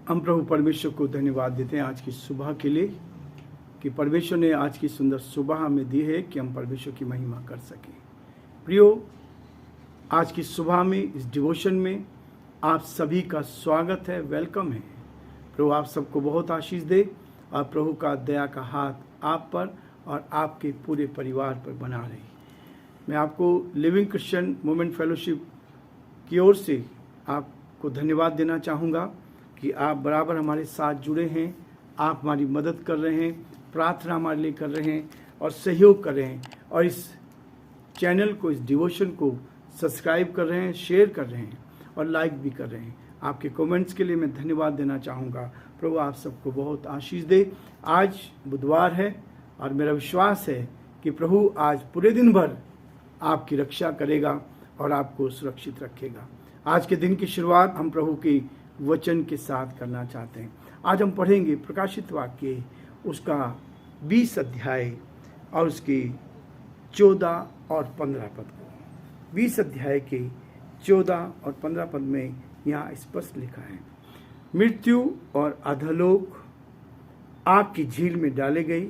हम प्रभु परमेश्वर को धन्यवाद देते हैं आज की सुबह के लिए कि परमेश्वर ने आज की सुंदर सुबह हमें दी है कि हम परमेश्वर की महिमा कर सकें। प्रियो, आज की सुबह में इस डिवोशन में आप सभी का स्वागत है, वेलकम है। प्रभु आप सबको बहुत आशीष दे और प्रभु का दया का हाथ आप पर और आपके पूरे परिवार पर बना रहे। मैं आपको लिविंग क्रिश्चियन मूवमेंट फेलोशिप की ओर से आपको धन्यवाद देना चाहूँगा कि आप बराबर हमारे साथ जुड़े हैं, आप हमारी मदद कर रहे हैं, प्रार्थना हमारे लिए कर रहे हैं और सहयोग कर रहे हैं और इस चैनल को, इस डिवोशन को सब्सक्राइब कर रहे हैं, शेयर कर रहे हैं और लाइक भी कर रहे हैं। आपके कमेंट्स के लिए मैं धन्यवाद देना चाहूँगा। प्रभु आप सबको बहुत आशीष दे। आज बुधवार है और मेरा विश्वास है कि प्रभु आज पूरे दिन भर आपकी रक्षा करेगा और आपको सुरक्षित रखेगा। आज के दिन की शुरुआत हम प्रभु की वचन के साथ करना चाहते हैं। आज हम पढ़ेंगे प्रकाशित वाक्य उसका 20 अध्याय और उसके 14 और 15 पद को। 20 अध्याय के 14 और 15 पद में यहाँ स्पष्ट लिखा है, मृत्यु और अधोलोक आग की झील में डाले गई।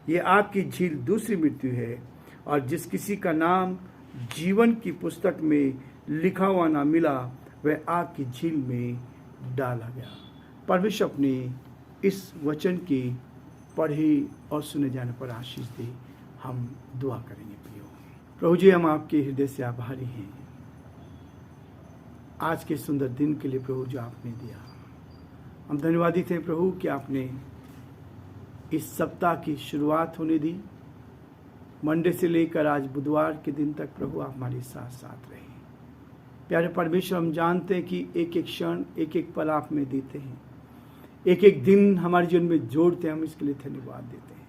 ये आग की झील दूसरी मृत्यु है और जिस किसी का नाम जीवन की पुस्तक में लिखा हुआ ना मिला वह आग की झील में डाला गया। परमेश्वर अपने इस वचन की पढ़े और सुने जाने पर आशीष दे। हम दुआ करेंगे। प्रभु जी, हम आपके हृदय से आभारी हैं आज के सुंदर दिन के लिए प्रभु जो आपने दिया। हम धन्यवादित हैं प्रभु कि आपने इस सप्ताह की शुरुआत होने दी। मंडे से लेकर आज बुधवार के दिन तक प्रभु आप हमारे साथ साथ रहे। प्यारे परमेश्वर, हम जानते हैं कि एक एक क्षण, एक एक पल आप में देते हैं, एक एक दिन हमारे जीवन में जोड़ते हैं। हम इसके लिए धन्यवाद देते हैं।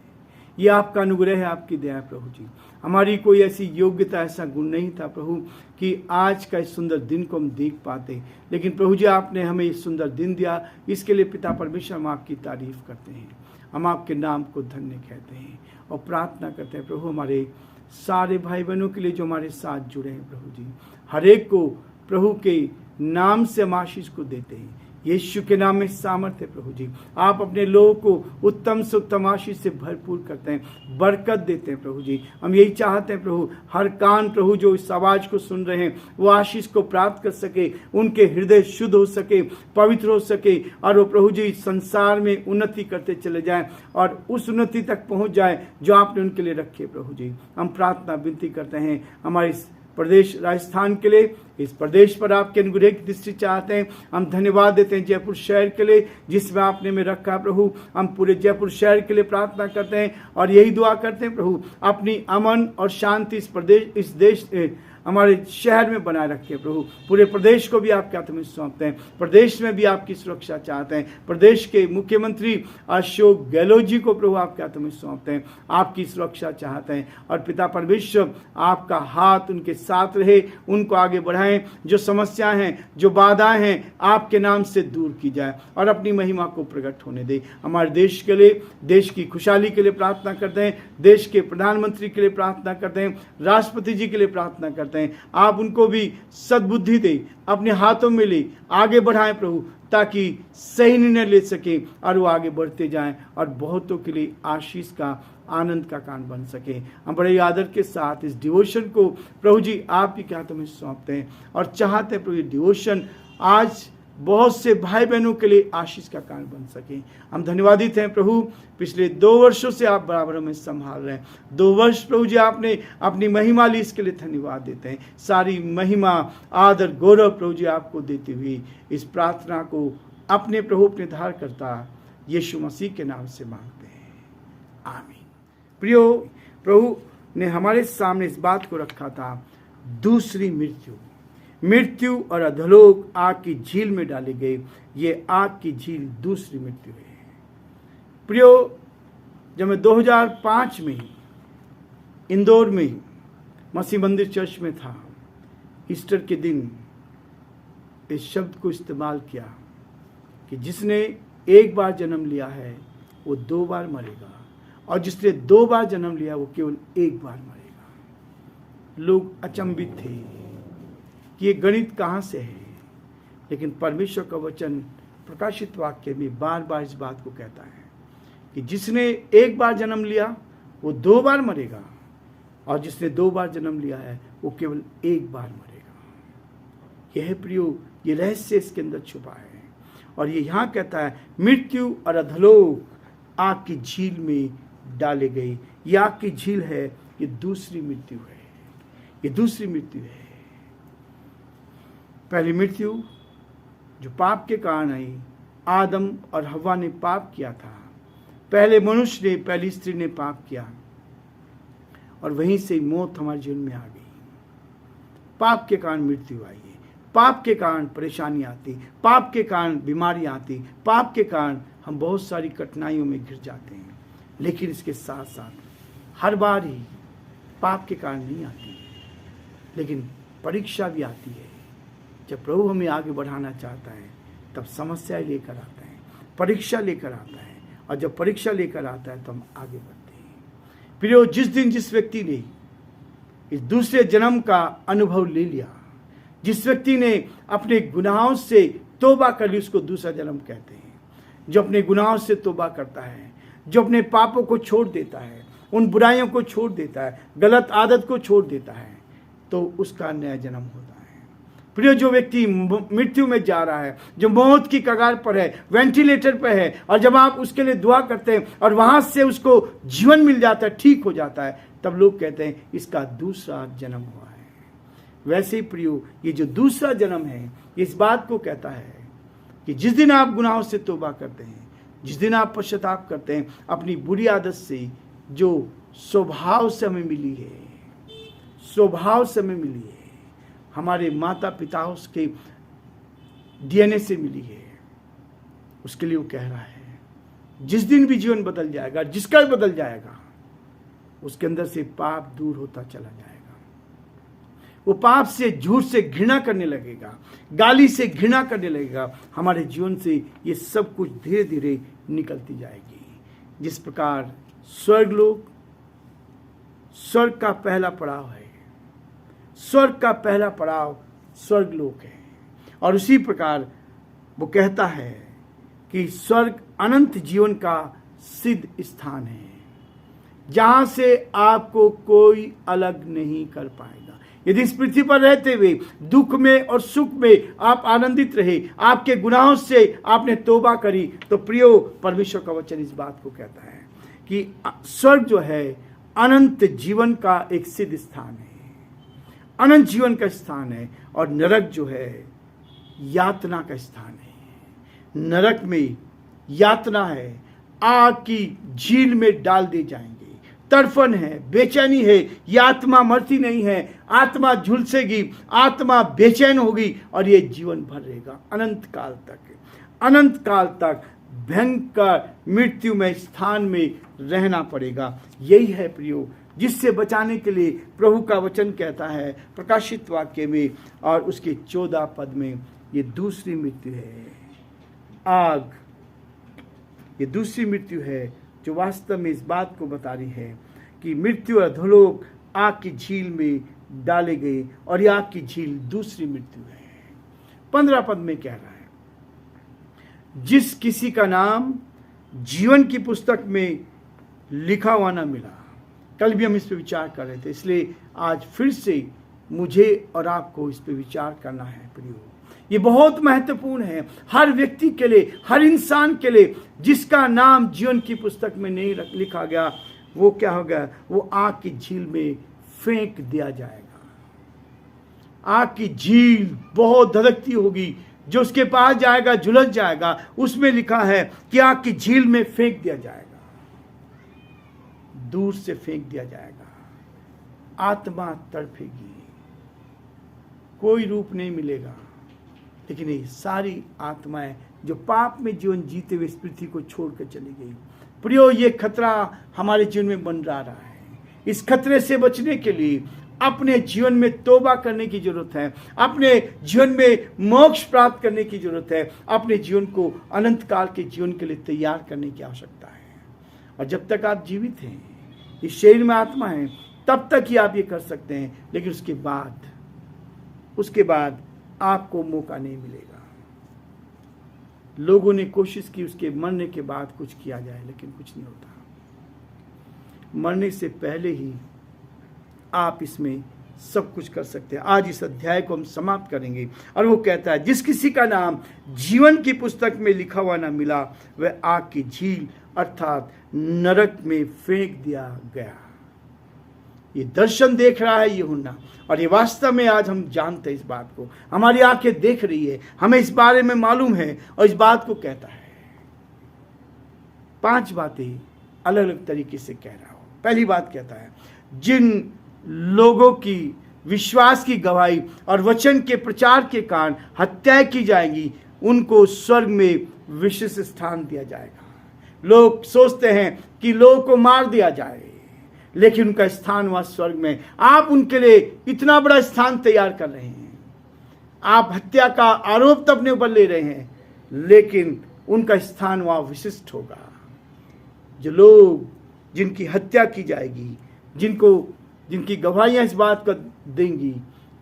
ये आपका अनुग्रह है, आपकी दया है प्रभु जी। हमारी कोई ऐसी योग्यता, ऐसा गुण नहीं था प्रभु कि आज का इस सुंदर दिन को हम देख पाते, लेकिन प्रभु जी आपने हमें इस सुंदर दिन दिया। इसके लिए पिता परमेश्वर हम आपकी तारीफ करते हैं, हम आपके नाम को धन्य कहते हैं और प्रार्थना करते हैं प्रभु हमारे सारे भाई बहनों के लिए जो हमारे साथ जुड़े हैं प्रभु जी। हर एक को प्रभु के नाम से हम आशीष को देते हैं। यीशु के नाम में सामर्थ्य है प्रभु जी। आप अपने लोगों को उत्तम से उत्तम आशीष से भरपूर करते हैं, बरकत देते हैं प्रभु जी। हम यही चाहते हैं प्रभु, हर कान प्रभु जो इस आवाज को सुन रहे हैं वो आशीष को प्राप्त कर सके, उनके हृदय शुद्ध हो सके, पवित्र हो सके और वो प्रभु जी संसार में उन्नति करते चले जाएं और उस उन्नति तक पहुंच जाए जो आपने उनके लिए रखे प्रभु जी। हम प्रार्थना विनती करते हैं हमारे प्रदेश राजस्थान के लिए, इस प्रदेश पर आपके अनुग्रह की दृष्टि चाहते हैं। हम धन्यवाद देते हैं जयपुर शहर के लिए जिसमें आपने में रखा प्रभु। हम पूरे जयपुर शहर के लिए प्रार्थना करते हैं और यही दुआ करते हैं प्रभु अपनी अमन और शांति इस प्रदेश, इस देश, हमारे शहर में बनाए रखे प्रभु। पूरे प्रदेश को भी आपके हाथ में सौंपते हैं। प्रदेश में भी आपकी सुरक्षा चाहते हैं। प्रदेश के मुख्यमंत्री अशोक गहलोत जी को प्रभु आपके हाथ में सौंपते हैं, आपकी सुरक्षा चाहते हैं और पिता परमेश्वर आपका हाथ उनके साथ रहे, उनको आगे बढ़ाएं। जो समस्याएं हैं, जो बाधाएं हैं, आपके नाम से दूर की जाए और अपनी महिमा को प्रकट होने दे। हमारे देश के लिए, देश की खुशहाली के लिए प्रार्थना करते हैं, देश के प्रधानमंत्री के लिए प्रार्थना करते हैं, राष्ट्रपति जी के लिए प्रार्थना करते हैं। आप उनको भी सद्बुद्धि दे, अपने हाथों में ले, आगे बढ़ाएं प्रभु ताकि सही निर्णय ले सके और वो आगे बढ़ते जाएं और बहुतों के लिए आशीष का, आनंद का कारण बन सके। हम बड़े आदर के साथ इस डिवोशन को प्रभु जी आप ही के हाथों में सौंपते हैं और चाहते हैं प्रभु ये डिवोशन आज बहुत से भाई बहनों के लिए आशीष का कारण बन सके। हम धन्यवादित हैं प्रभु, पिछले 2 वर्षों से आप बराबर हमें संभाल रहे हैं। 2 वर्ष प्रभु जी आपने अपनी महिमा ली, इसके लिए धन्यवाद देते हैं। सारी महिमा, आदर, गौरव प्रभु जी आपको देते हुए इस प्रार्थना को अपने प्रभु, अपने धारकर्ता यीशु मसीह के नाम से मांगते हैं, आमीन। प्रियो, प्रभु ने हमारे सामने इस बात को रखा था, दूसरी मृत्यु और अधोलोक आग की झील में डाले गए। ये आग की झील दूसरी मृत्यु है। प्रियो, जब मैं 2005 में इंदौर में मसीह मंदिर चर्च में था, ईस्टर के दिन इस शब्द को इस्तेमाल किया कि जिसने एक बार जन्म लिया है वो 2 बार मरेगा और जिसने 2 बार जन्म लिया वो केवल 1 बार मरेगा। लोग अचंभित थे कि ये गणित कहाँ से है, लेकिन परमेश्वर का वचन प्रकाशित वाक्य में बार बार इस बात को कहता है कि जिसने एक बार जन्म लिया वो 2 बार मरेगा, और जिसने 2 बार जन्म लिया है वो केवल 1 बार मरेगा। यह प्रियो, ये रहस्य इसके अंदर छुपा है। और ये यहाँ कहता है मृत्यु और अधोलोक आग की झील में डाले गए। ये आग की झील है, ये दूसरी मृत्यु है, ये दूसरी मृत्यु है। पहली मृत्यु जो पाप के कारण आई, आदम और हव्वा ने पाप किया था। पहले मनुष्य ने, पहली स्त्री ने पाप किया और वहीं से मौत हमारे जीवन में आ गई। पाप के कारण मृत्यु आई है, पाप के कारण परेशानी आती, पाप के कारण बीमारी आती, पाप के कारण हम बहुत सारी कठिनाइयों में घिर जाते हैं। लेकिन इसके साथ साथ हर बार ही पाप के कारण नहीं आती, लेकिन परीक्षा भी आती है। जब प्रभु हमें आगे बढ़ाना चाहता है तब समस्या लेकर आता है, परीक्षा लेकर आता है, और जब परीक्षा लेकर आता है तो हम आगे बढ़ते हैं। प्रियो, जिस दिन जिस व्यक्ति ने इस दूसरे जन्म का अनुभव ले लिया, जिस व्यक्ति ने अपने गुनाहों से तौबा कर ली, उसको दूसरा जन्म कहते हैं। जो अपने गुनाहों से तौबा करता है, जो अपने पापों को छोड़ देता है, उन बुराइयों को छोड़ देता है, गलत आदत को छोड़ देता है, तो उसका नया जन्म होता है। प्रिय, जो व्यक्ति मृत्यु में जा रहा है, जो मौत की कगार पर है, वेंटिलेटर पर है, और जब आप उसके लिए दुआ करते हैं और वहां से उसको जीवन मिल जाता है, ठीक हो जाता है, तब लोग कहते हैं इसका दूसरा जन्म हुआ है। वैसे ही प्रियो, ये जो दूसरा जन्म है, इस बात को कहता है कि जिस दिन आप गुनाहों से तौबा करते हैं, जिस दिन आप पश्चाताप करते हैं अपनी बुरी आदत से, जो स्वभाव से हमें मिली है, स्वभाव से हमें मिली है, हमारे माता पिताओं के डीएनए से मिली है, उसके लिए वो कह रहा है जिस दिन भी जीवन बदल जाएगा, जिसका भी बदल जाएगा, उसके अंदर से पाप दूर होता चला जाएगा। वो पाप से, झूठ से घृणा करने लगेगा, गाली से घृणा करने लगेगा। हमारे जीवन से ये सब कुछ धीरे धीरे निकलती जाएगी। जिस प्रकार स्वर्ग का पहला पड़ाव है, स्वर्ग का पहला पड़ाव स्वर्गलोक है, और उसी प्रकार वो कहता है कि स्वर्ग अनंत जीवन का सिद्ध स्थान है, जहां से आपको कोई अलग नहीं कर पाएगा। यदि इस पृथ्वी पर रहते हुए दुख में और सुख में आप आनंदित रहे, आपके गुनाहों से आपने तौबा करी, तो प्रियो, परमेश्वर का वचन इस बात को कहता है कि स्वर्ग जो है अनंत जीवन का एक सिद्ध स्थान है, अनंत जीवन का स्थान है, और नरक जो है यातना का स्थान है। नरक में यातना है, आग की झील में डाल दिए जाएंगे, तड़फन है, बेचैनी है, ये आत्मा मरती नहीं है, आत्मा झुलसेगी, आत्मा बेचैन होगी, और ये जीवन भर रहेगा अनंत काल तक, अनंत काल तक भयंकर मृत्युमय स्थान में रहना पड़ेगा। यही है प्रियो, जिससे बचाने के लिए प्रभु का वचन कहता है प्रकाशित वाक्य में और उसके 14 पद में, ये दूसरी मृत्यु है, आग। ये दूसरी मृत्यु है जो वास्तव में इस बात को बता रही है कि मृत्यु और अधोलोक आग की झील में डाले गए, और यह आग की झील दूसरी मृत्यु है। 15 पद में कह रहा है, जिस किसी का नाम जीवन की पुस्तक में लिखा हुआ ना मिला। कल भी हम इस पर विचार कर रहे थे, इसलिए आज फिर से मुझे और आपको इस पर विचार करना है प्रियो। ये बहुत महत्वपूर्ण है हर व्यक्ति के लिए, हर इंसान के लिए। जिसका नाम जीवन की पुस्तक में नहीं लिखा गया, वो क्या होगा? वो आग की झील में फेंक दिया जाएगा। आग की झील बहुत धधकती होगी, जो उसके पास जाएगा झुलस जाएगा। उसमें लिखा है कि आग की झील में फेंक दिया जाएगा, दूर से फेंक दिया जाएगा। आत्मा तड़पेगी, कोई रूप नहीं मिलेगा, लेकिन ये सारी आत्माएं जो पाप में जीवन जीते हुए इस पृथ्वी को छोड़कर चली गई। प्रियो, ये खतरा हमारे जीवन में मंडरा रहा है। इस खतरे से बचने के लिए अपने जीवन में तौबा करने की जरूरत है, अपने जीवन में मोक्ष प्राप्त करने की जरूरत है, अपने जीवन को अनंत काल के जीवन के लिए तैयार करने की आवश्यकता है। और जब तक आप जीवित हैं, इस शरीर में आत्मा है, तब तक ही आप ये कर सकते हैं, लेकिन उसके बाद आपको मौका नहीं मिलेगा। लोगों ने कोशिश की उसके मरने के बाद कुछ किया जाए, लेकिन कुछ नहीं होता। मरने से पहले ही आप इसमें सब कुछ कर सकते हैं। आज इस अध्याय को हम समाप्त करेंगे और वो कहता है, जिस किसी का नाम जीवन की पुस्तक में लिखा हुआ ना मिला वह आग की झील अर्थात नरक में फेंक दिया गया। ये दर्शन देख रहा है यूहन्ना, और ये वास्तव में आज हम जानते हैं इस बात को, हमारी आंखें देख रही है, हमें इस बारे में मालूम है और इस बात को कहता है। 5 बातें अलग अलग तरीके से कह रहा हूं। पहली बात कहता है, जिन लोगों की विश्वास की गवाही और वचन के प्रचार के कारण हत्याएं की जाएंगी उनको स्वर्ग में विशिष्ट स्थान दिया जाएगा। लोग सोचते हैं कि लोगों को मार दिया जाए, लेकिन उनका स्थान वहां स्वर्ग में। आप उनके लिए इतना बड़ा स्थान तैयार कर रहे हैं, आप हत्या का आरोप तो अपने ऊपर ले रहे हैं, लेकिन उनका स्थान वहां विशिष्ट होगा। जो लोग जिनकी हत्या की जाएगी, जिनकी गवाहियां इस बात को देंगी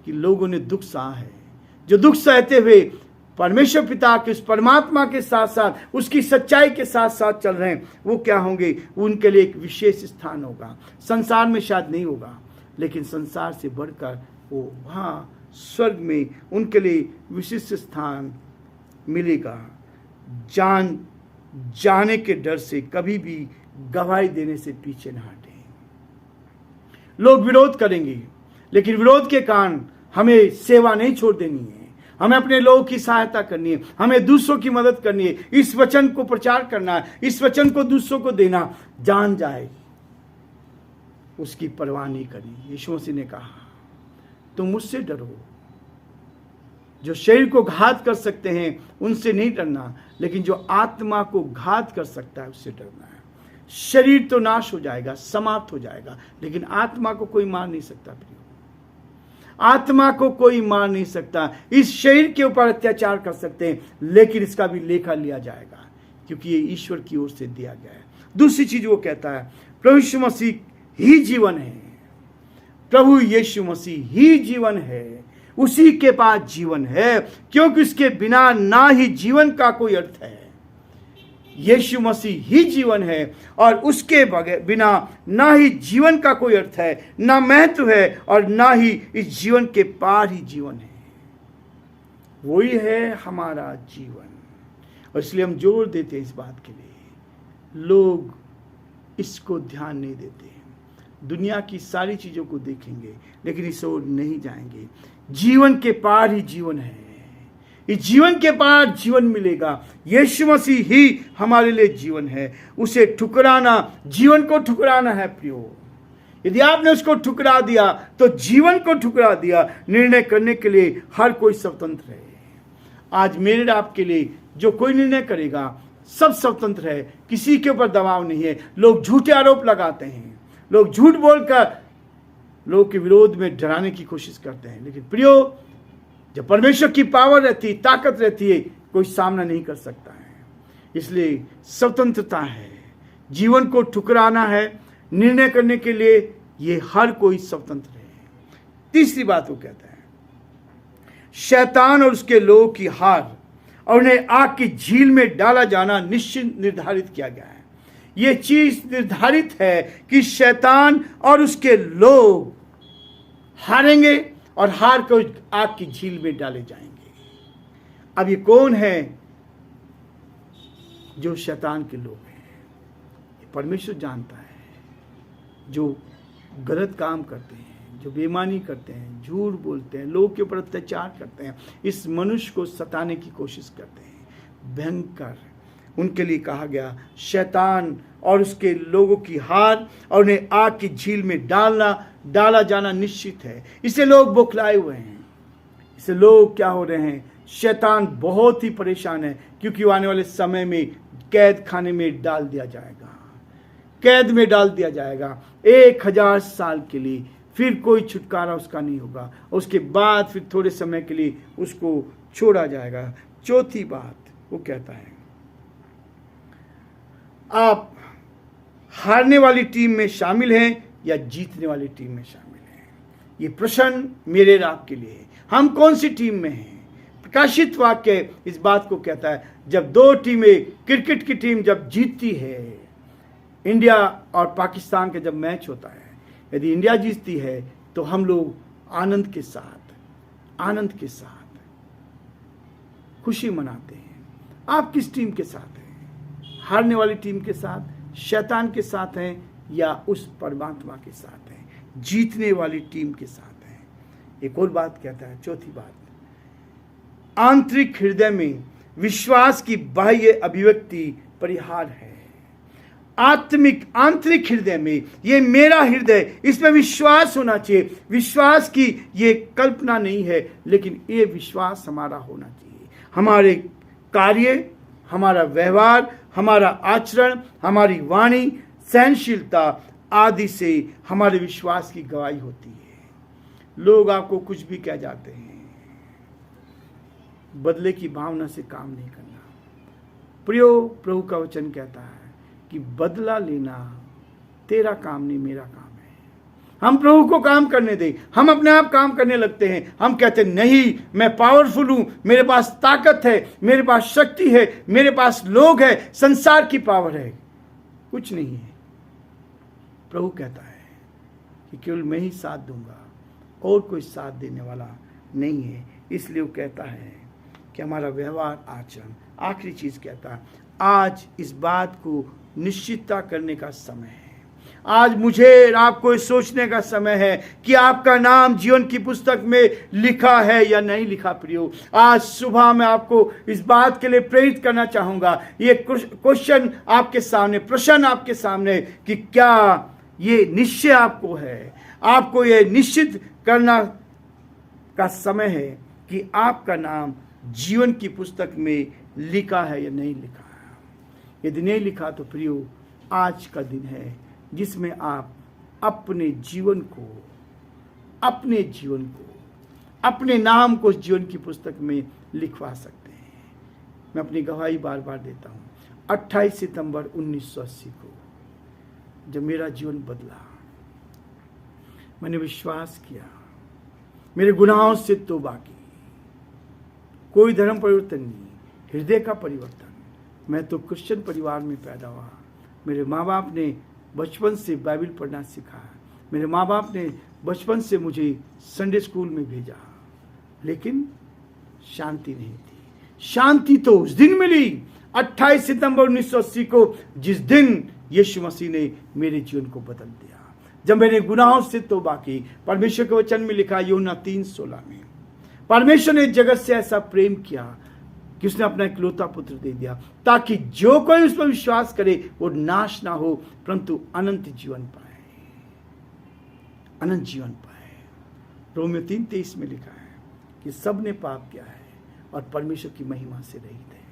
कि लोगों ने दुख सहा है, जो दुख सहते हुए परमेश्वर पिता के उस परमात्मा के साथ साथ उसकी सच्चाई के साथ साथ चल रहे हैं, वो क्या होंगे? उनके लिए एक विशेष स्थान होगा। संसार में शायद नहीं होगा, लेकिन संसार से बढ़कर वो वहाँ स्वर्ग में उनके लिए विशिष्ट स्थान मिलेगा। जाने के डर से कभी भी गवाही देने से पीछे न हटें। लोग विरोध करेंगे, लेकिन विरोध के कारण हमें सेवा नहीं छोड़ देनी है। हमें अपने लोगों की सहायता करनी है, हमें दूसरों की मदद करनी है, इस वचन को प्रचार करना है, इस वचन को दूसरों को देना। जान जाए उसकी परवाह नहीं करनी। यीशु मसीह ने कहा, तुम मुझसे डरो। जो शरीर को घात कर सकते हैं उनसे नहीं डरना, लेकिन जो आत्मा को घात कर सकता है उससे डरना है। शरीर तो नाश हो जाएगा, समाप्त हो जाएगा, लेकिन आत्मा को कोई मार नहीं सकता। प्रियो, आत्मा को कोई मार नहीं सकता। इस शरीर के ऊपर अत्याचार कर सकते हैं, लेकिन इसका भी लेखा लिया जाएगा, क्योंकि ये ईश्वर की ओर से दिया गया है। दूसरी चीज वो कहता है, प्रभु यीशु मसीह ही जीवन है। प्रभु यीशु मसीह ही जीवन है, उसी के पास जीवन है, क्योंकि उसके बिना ना ही जीवन का कोई अर्थ है। यीशु मसीह ही जीवन है और उसके बिना ना ही जीवन का कोई अर्थ है, ना महत्व है, और ना ही इस जीवन के पार ही जीवन है। वही है हमारा जीवन, और इसलिए हम जोर देते हैं इस बात के लिए। लोग इसको ध्यान नहीं देते, दुनिया की सारी चीजों को देखेंगे, लेकिन इस ओर नहीं जाएंगे। जीवन के पार ही जीवन है, इस जीवन के पार जीवन मिलेगा। यीशु मसीह ही हमारे लिए जीवन है। उसे ठुकराना जीवन को ठुकराना है। प्रियो, यदि आपने उसको ठुकरा दिया तो जीवन को ठुकरा दिया। निर्णय करने के लिए हर कोई स्वतंत्र है। आज मेरे आपके लिए जो कोई निर्णय करेगा सब स्वतंत्र है, किसी के ऊपर दबाव नहीं है। लोग झूठे आरोप लगाते हैं, लोग झूठ बोलकर लोगों के विरोध में डराने की कोशिश करते हैं, लेकिन प्रियो, जब परमेश्वर की पावर रहती है, ताकत रहती है, कोई सामना नहीं कर सकता है। इसलिए स्वतंत्रता है, जीवन को ठुकराना है, निर्णय करने के लिए ये हर कोई स्वतंत्र है। तीसरी बात वो कहता है, शैतान और उसके लोगों की हार और उन्हें आग की झील में डाला जाना निश्चित निर्धारित किया गया है। ये चीज निर्धारित है कि शैतान और उसके लोग हारेंगे और हार को आग की झील में डाले जाएंगे। अब ये कौन है जो शैतान के लोग हैं? ये परमेश्वर जानता है। जो गलत काम करते हैं, जो बेईमानी करते हैं, झूठ बोलते हैं, लोगों के ऊपर अत्याचार करते हैं, इस मनुष्य को सताने की कोशिश करते हैं, भयंकर उनके लिए कहा गया शैतान और उसके लोगों की हार और उन्हें आग की झील में डाला जाना निश्चित है। इससे लोग बौखलाए हुए हैं, इससे लोग क्या हो रहे हैं? शैतान बहुत ही परेशान है, क्योंकि आने वाले समय में कैद खाने में डाल दिया जाएगा, कैद में डाल दिया जाएगा 1000 साल के लिए। फिर कोई छुटकारा उसका नहीं होगा, उसके बाद फिर थोड़े समय के लिए उसको छोड़ा जाएगा। चौथी बात वो कहता है, आप हारने वाली टीम में शामिल हैं या जीतने वाली टीम में शामिल हैं? ये प्रश्न मेरे और आपके लिए है। हम कौन सी टीम में हैं? प्रकाशित वाक्य इस बात को कहता है, जब दो टीमें, क्रिकेट की टीम जब जीतती है, इंडिया और पाकिस्तान का जब मैच होता है, यदि इंडिया जीतती है तो हम लोग आनंद के साथ खुशी मनाते हैं। आप किस टीम के साथ हैं? हारने वाली टीम के साथ, शैतान के साथ हैं, या उस परमात्मा के साथ हैं, जीतने वाली टीम के साथ हैं? एक और बात कहता है, चौथी बात, आंतरिक हृदय में विश्वास की बाह्य अभिव्यक्ति परिहार है। आंतरिक हृदय में, ये मेरा हृदय, इसमें विश्वास होना चाहिए। विश्वास की ये कल्पना नहीं है, लेकिन ये विश्वास हमारा होना चाहिए। हमारे कार्य, हमारा व्यवहार, हमारा आचरण, हमारी वाणी, सहनशीलता आदि से हमारे विश्वास की गवाही होती है। लोग आपको कुछ भी कह जाते हैं, बदले की भावना से काम नहीं करना। प्रियो, प्रभु का वचन कहता है कि बदला लेना तेरा काम नहीं, मेरा काम है। हम प्रभु को काम करने दें। हम अपने आप काम करने लगते हैं। हम कहते हैं नहीं, मैं पावरफुल हूं, मेरे पास ताकत है, मेरे पास शक्ति है, मेरे पास लोग है, संसार की पावर है। कुछ नहीं है। प्रभु कहता है कि केवल मैं ही साथ दूंगा, और कोई साथ देने वाला नहीं है। इसलिए वो कहता है कि हमारा व्यवहार, आचरण। आखिरी चीज कहता है, आज इस बात को निश्चितता करने का समय है। आज मुझे आपको सोचने का समय है कि आपका नाम जीवन की पुस्तक में लिखा है या नहीं लिखा। प्रियो, आज सुबह मैं आपको इस बात के लिए प्रेरित करना चाहूंगा। ये क्वेश्चन आपके सामने, प्रश्न आपके सामने, कि क्या ये निश्चय आपको है? आपको ये निश्चित करना का समय है कि आपका नाम जीवन की पुस्तक में लिखा है या नहीं लिखा है। यदि नहीं लिखा तो प्रियो, आज का दिन है जिसमें आप अपने जीवन को, अपने नाम को जीवन की पुस्तक में लिखवा सकते हैं। मैं अपनी गवाही बार बार देता हूं। 28 सितंबर 1980 को जब मेरा जीवन बदला, मैंने विश्वास किया, मेरे गुनाहों से तौबा की। कोई धर्म परिवर्तन नहीं, हृदय का परिवर्तन। मैं तो क्रिश्चियन परिवार में पैदा हुआ। मेरे माँ बाप ने बचपन से बाइबल पढ़ना सिखाया। मेरे माँ बाप ने बचपन से मुझे संडे स्कूल में भेजा, लेकिन शांति नहीं थी। शांति तो उस दिन मिली, 28 सितंबर 1980 को, जिस दिन यीशु मसीह ने मेरे जीवन को बदल दिया। जब मैंने गुनाहों से तौबा की। परमेश्वर के वचन में लिखा, यूहन्ना 3:16 में, परमेश्वर ने जगत से ऐसा प्रेम किया कि उसने अपना इकलौता पुत्र दे दिया, ताकि जो कोई उस पर विश्वास करे वो नाश ना हो, परंतु अनंत जीवन पाए। अनंत जीवन पाए। रोमियो 3:23 में लिखा है कि सब ने पाप किया है और परमेश्वर की महिमा से रहित है।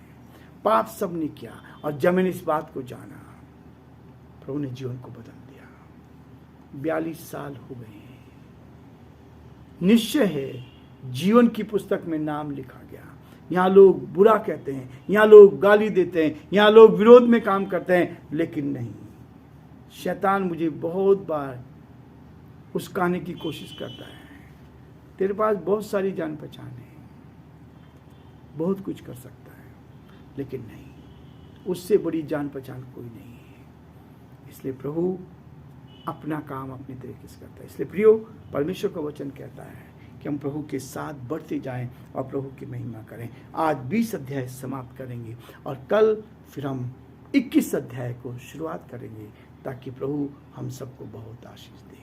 पाप सब ने किया, और जब मैंने इस बात को जाना, प्रभु ने जीवन को बदल दिया। 42 साल हो गए। निश्चय है जीवन की पुस्तक में नाम लिखा गया। यहाँ लोग बुरा कहते हैं, यहाँ लोग गाली देते हैं, यहाँ लोग विरोध में काम करते हैं, लेकिन नहीं, शैतान मुझे बहुत बार उस्काने की कोशिश करता है। तेरे पास बहुत सारी जान पहचान है, बहुत कुछ कर सकता है, लेकिन नहीं, उससे बड़ी जान पहचान कोई नहीं है। इसलिए प्रभु अपना काम अपने तरीके से करता है। इसलिए प्रियो, परमेश्वर का वचन कहता है कि हम प्रभु के साथ बढ़ते जाएं और प्रभु की महिमा करें। आज 20 अध्याय समाप्त करेंगे और कल फिर हम 21 अध्याय को शुरुआत करेंगे, ताकि प्रभु हम सबको बहुत आशीष दे।